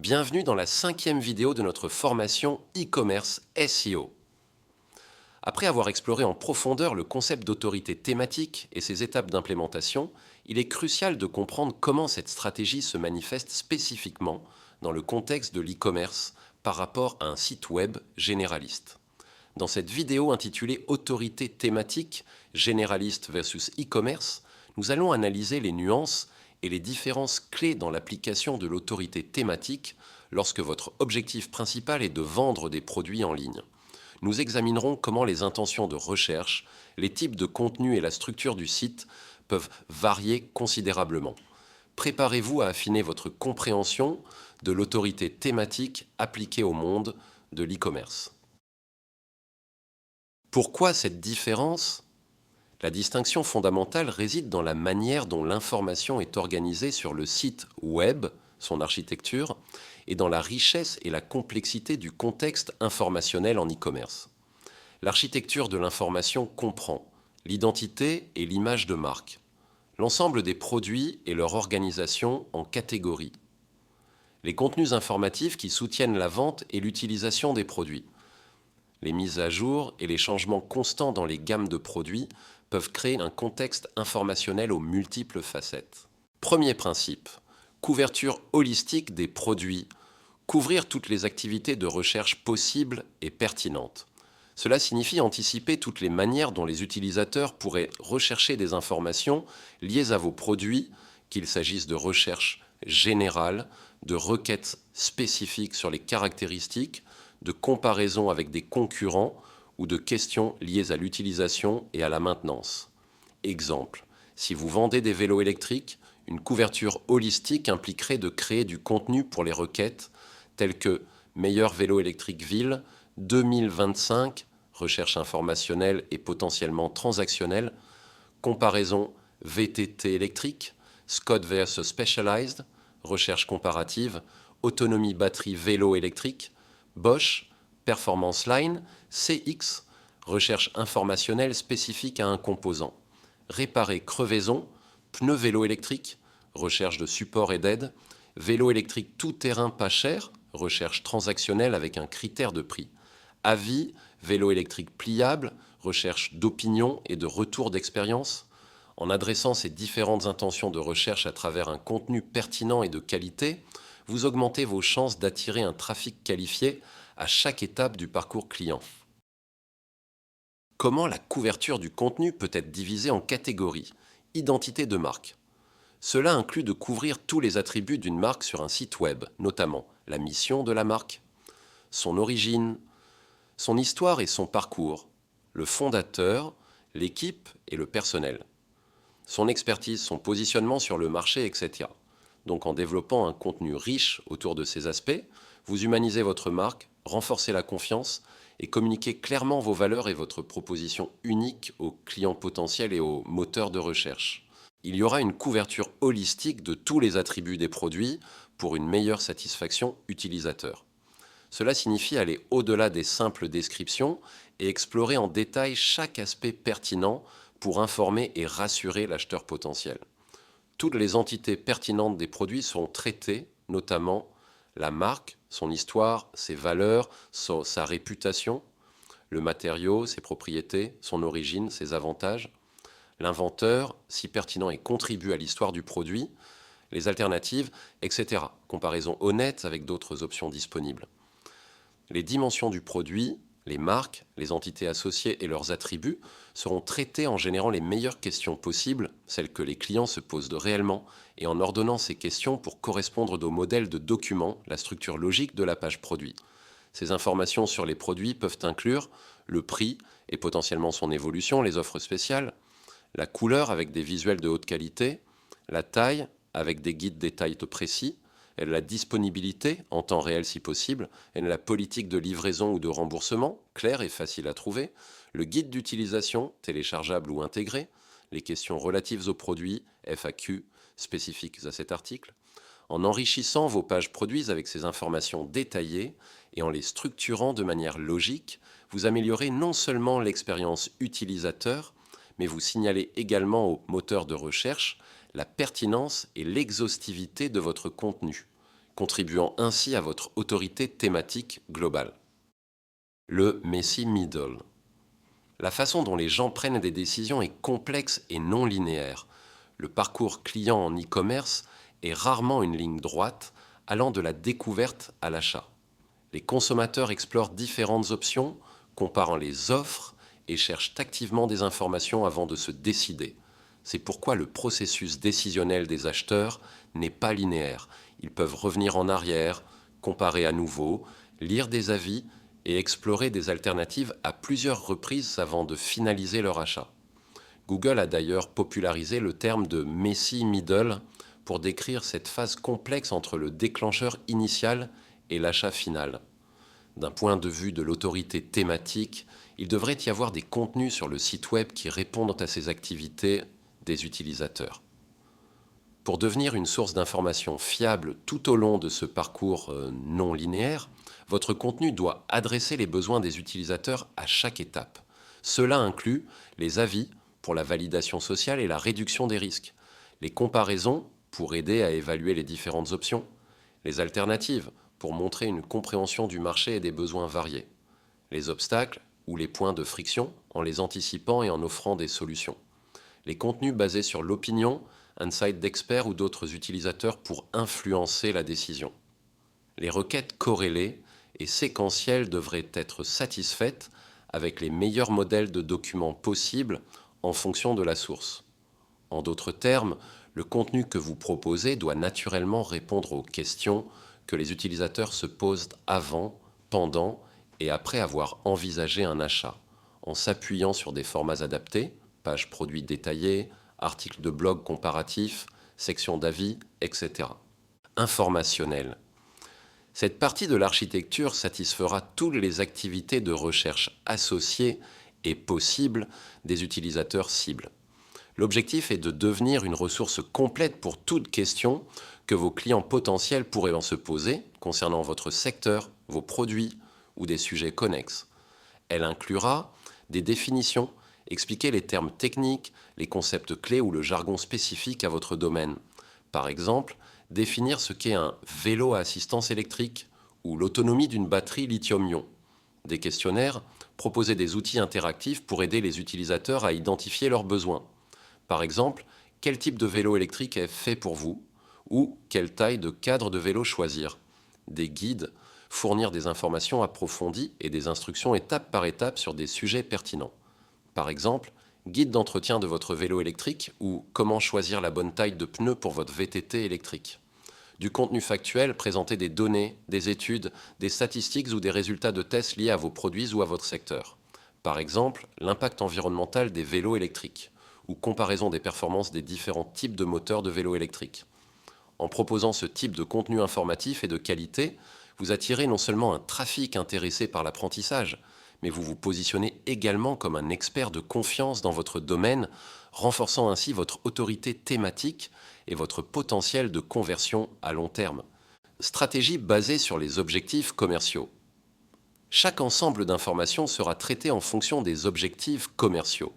Bienvenue dans la 5e vidéo de notre formation e-commerce SEO. Après avoir exploré en profondeur le concept d'autorité thématique et ses étapes d'implémentation, il est crucial de comprendre comment cette stratégie se manifeste spécifiquement dans le contexte de l'e-commerce par rapport à un site web généraliste. Dans cette vidéo intitulée Autorité thématique, généraliste versus e-commerce, nous allons analyser les nuances et les différences clés dans l'application de l'autorité thématique lorsque votre objectif principal est de vendre des produits en ligne. Nous examinerons comment les intentions de recherche, les types de contenus et la structure du site peuvent varier considérablement. Préparez-vous à affiner votre compréhension de l'autorité thématique appliquée au monde de l'e-commerce. Pourquoi cette différence ? La distinction fondamentale réside dans la manière dont l'information est organisée sur le site web, son architecture, et dans la richesse et la complexité du contexte informationnel en e-commerce. L'architecture de l'information comprend l'identité et l'image de marque, l'ensemble des produits et leur organisation en catégories, les contenus informatifs qui soutiennent la vente et l'utilisation des produits, les mises à jour et les changements constants dans les gammes de produits peuvent créer un contexte informationnel aux multiples facettes. Premier principe, couverture holistique des produits, couvrir toutes les activités de recherche possibles et pertinentes. Cela signifie anticiper toutes les manières dont les utilisateurs pourraient rechercher des informations liées à vos produits, qu'il s'agisse de recherche générale, de requêtes spécifiques sur les caractéristiques, de comparaison avec des concurrents ou de questions liées à l'utilisation et à la maintenance. Exemple, si vous vendez des vélos électriques, une couverture holistique impliquerait de créer du contenu pour les requêtes telles que meilleur vélo électrique ville, 2025, recherche informationnelle et potentiellement transactionnelle, comparaison VTT électrique, Scott vs Specialized, recherche comparative, autonomie batterie vélo électrique, Bosch, Performance Line, CX, recherche informationnelle spécifique à un composant. Réparer crevaison, pneus vélo électrique, recherche de support et d'aide. Vélo électrique tout-terrain pas cher, recherche transactionnelle avec un critère de prix. Avis, vélo électrique pliable, recherche d'opinion et de retour d'expérience. En adressant ces différentes intentions de recherche à travers un contenu pertinent et de qualité, vous augmentez vos chances d'attirer un trafic qualifié à chaque étape du parcours client. Comment la couverture du contenu peut être divisée en catégories ? Identité de marque. Cela inclut de couvrir tous les attributs d'une marque sur un site web, notamment la mission de la marque, son origine, son histoire et son parcours, le fondateur, l'équipe et le personnel, son expertise, son positionnement sur le marché, etc. Donc en développant un contenu riche autour de ces aspects, vous humanisez votre marque, renforcez la confiance et communiquez clairement vos valeurs et votre proposition unique aux clients potentiels et aux moteurs de recherche. Il y aura une couverture holistique de tous les attributs des produits pour une meilleure satisfaction utilisateur. Cela signifie aller au-delà des simples descriptions et explorer en détail chaque aspect pertinent pour informer et rassurer l'acheteur potentiel. Toutes les entités pertinentes des produits sont traitées, notamment la marque, son histoire, ses valeurs, sa réputation, le matériau, ses propriétés, son origine, ses avantages, l'inventeur, si pertinent et contribue à l'histoire du produit, les alternatives, etc. Comparaison honnête avec d'autres options disponibles. Les dimensions du produit, les marques, les entités associées et leurs attributs seront traités en générant les meilleures questions possibles, celles que les clients se posent réellement, et en ordonnant ces questions pour correspondre au modèle de document, la structure logique de la page produit. Ces informations sur les produits peuvent inclure le prix et potentiellement son évolution, les offres spéciales, la couleur avec des visuels de haute qualité, la taille avec des guides détails précis, et la disponibilité en temps réel si possible, et la politique de livraison ou de remboursement, claire et facile à trouver, le guide d'utilisation, téléchargeable ou intégré, les questions relatives aux produits, FAQ, spécifiques à cet article. En enrichissant vos pages produits avec ces informations détaillées et en les structurant de manière logique, vous améliorez non seulement l'expérience utilisateur, mais vous signalez également au moteur de recherche la pertinence et l'exhaustivité de votre contenu, contribuant ainsi à votre autorité thématique globale. Le Messy Middle. La façon dont les gens prennent des décisions est complexe et non linéaire. Le parcours client en e-commerce est rarement une ligne droite allant de la découverte à l'achat. Les consommateurs explorent différentes options, comparant les offres et cherchent activement des informations avant de se décider. C'est pourquoi le processus décisionnel des acheteurs n'est pas linéaire. Ils peuvent revenir en arrière, comparer à nouveau, lire des avis et explorer des alternatives à plusieurs reprises avant de finaliser leur achat. Google a d'ailleurs popularisé le terme de Messy Middle pour décrire cette phase complexe entre le déclencheur initial et l'achat final. D'un point de vue de l'autorité thématique, il devrait y avoir des contenus sur le site web qui répondent à ces activités des utilisateurs. Pour devenir une source d'information fiable tout au long de ce parcours non linéaire, votre contenu doit adresser les besoins des utilisateurs à chaque étape. Cela inclut les avis pour la validation sociale et la réduction des risques, les comparaisons pour aider à évaluer les différentes options, les alternatives pour montrer une compréhension du marché et des besoins variés, les obstacles ou les points de friction en les anticipant et en offrant des solutions, les contenus basés sur l'opinion, insights d'experts ou d'autres utilisateurs pour influencer la décision. Les requêtes corrélées et séquentielles devraient être satisfaites avec les meilleurs modèles de documents possibles en fonction de la source. En d'autres termes, le contenu que vous proposez doit naturellement répondre aux questions que les utilisateurs se posent avant, pendant et après avoir envisagé un achat, en s'appuyant sur des formats adaptés, pages produits détaillées, articles de blog comparatifs, sections d'avis, etc. Informationnel. Cette partie de l'architecture satisfera toutes les activités de recherche associées et possibles des utilisateurs cibles. L'objectif est de devenir une ressource complète pour toute question que vos clients potentiels pourraient en se poser concernant votre secteur, vos produits ou des sujets connexes. Elle inclura des définitions, expliquer les termes techniques, les concepts clés ou le jargon spécifique à votre domaine. Par exemple, définir ce qu'est un vélo à assistance électrique ou l'autonomie d'une batterie lithium-ion. Des questionnaires, proposer des outils interactifs pour aider les utilisateurs à identifier leurs besoins. Par exemple, quel type de vélo électrique est fait pour vous ou quelle taille de cadre de vélo choisir. Des guides, fournir des informations approfondies et des instructions étape par étape sur des sujets pertinents. Par exemple, guide d'entretien de votre vélo électrique ou comment choisir la bonne taille de pneus pour votre VTT électrique. Du contenu factuel, présenter des données, des études, des statistiques ou des résultats de tests liés à vos produits ou à votre secteur. Par exemple, l'impact environnemental des vélos électriques ou comparaison des performances des différents types de moteurs de vélos électriques. En proposant ce type de contenu informatif et de qualité, vous attirez non seulement un trafic intéressé par l'apprentissage, mais vous vous positionnez également comme un expert de confiance dans votre domaine, renforçant ainsi votre autorité thématique et votre potentiel de conversion à long terme. Stratégie basée sur les objectifs commerciaux. Chaque ensemble d'informations sera traité en fonction des objectifs commerciaux.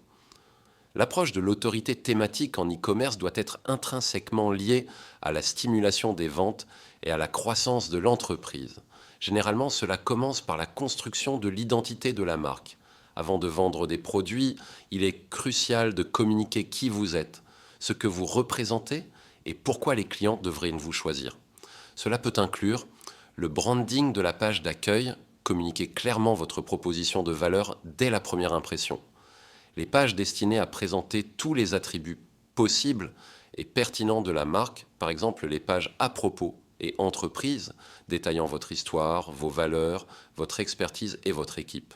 L'approche de l'autorité thématique en e-commerce doit être intrinsèquement liée à la stimulation des ventes et à la croissance de l'entreprise. Généralement, cela commence par la construction de l'identité de la marque. Avant de vendre des produits, il est crucial de communiquer qui vous êtes, ce que vous représentez et pourquoi les clients devraient vous choisir. Cela peut inclure le branding de la page d'accueil, communiquer clairement votre proposition de valeur dès la première impression. Les pages destinées à présenter tous les attributs possibles et pertinents de la marque, par exemple les pages à propos et entreprise, détaillant votre histoire, vos valeurs, votre expertise et votre équipe.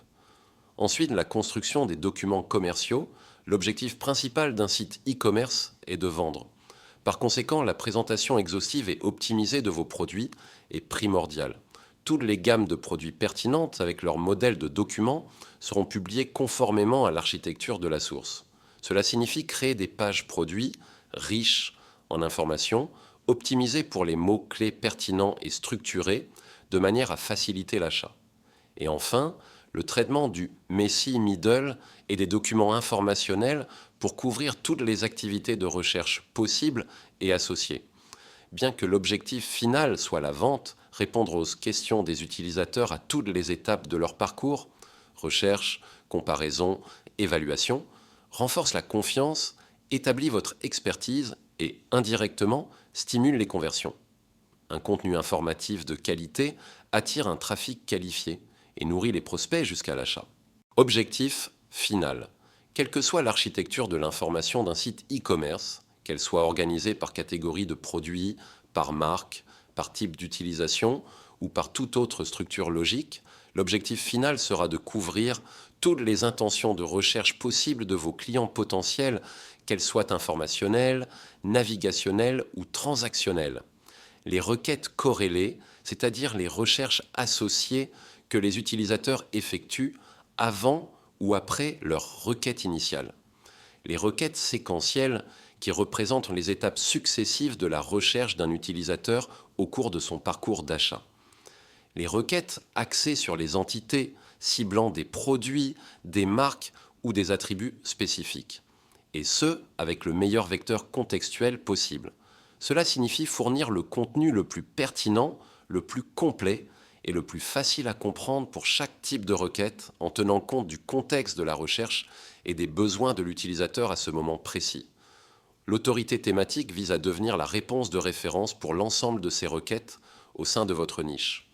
Ensuite, la construction des documents commerciaux. L'objectif principal d'un site e-commerce est de vendre. Par conséquent, la présentation exhaustive et optimisée de vos produits est primordiale. Toutes les gammes de produits pertinentes avec leur modèle de document seront publiées conformément à l'architecture de la source. Cela signifie créer des pages produits riches en informations, optimisées pour les mots-clés pertinents et structurés de manière à faciliter l'achat. Et enfin, le traitement du Messy Middle et des documents informationnels pour couvrir toutes les activités de recherche possibles et associées. Bien que l'objectif final soit la vente, répondre aux questions des utilisateurs à toutes les étapes de leur parcours, recherche, comparaison, évaluation, renforce la confiance, établit votre expertise et, indirectement, stimule les conversions. Un contenu informatif de qualité attire un trafic qualifié et nourrit les prospects jusqu'à l'achat. Objectif final. Quelle que soit l'architecture de l'information d'un site e-commerce, qu'elle soit organisée par catégorie de produits, par marque, par type d'utilisation ou par toute autre structure logique, l'objectif final sera de couvrir toutes les intentions de recherche possibles de vos clients potentiels, qu'elles soient informationnelles, navigationnelles ou transactionnelles. Les requêtes corrélées, c'est-à-dire les recherches associées que les utilisateurs effectuent avant ou après leur requête initiale. Les requêtes séquentielles qui représentent les étapes successives de la recherche d'un utilisateur au cours de son parcours d'achat. Les requêtes axées sur les entités, ciblant des produits, des marques ou des attributs spécifiques. Et ce, avec le meilleur vecteur contextuel possible. Cela signifie fournir le contenu le plus pertinent, le plus complet et le plus facile à comprendre pour chaque type de requête en tenant compte du contexte de la recherche et des besoins de l'utilisateur à ce moment précis. L'autorité thématique vise à devenir la réponse de référence pour l'ensemble de ces requêtes au sein de votre niche.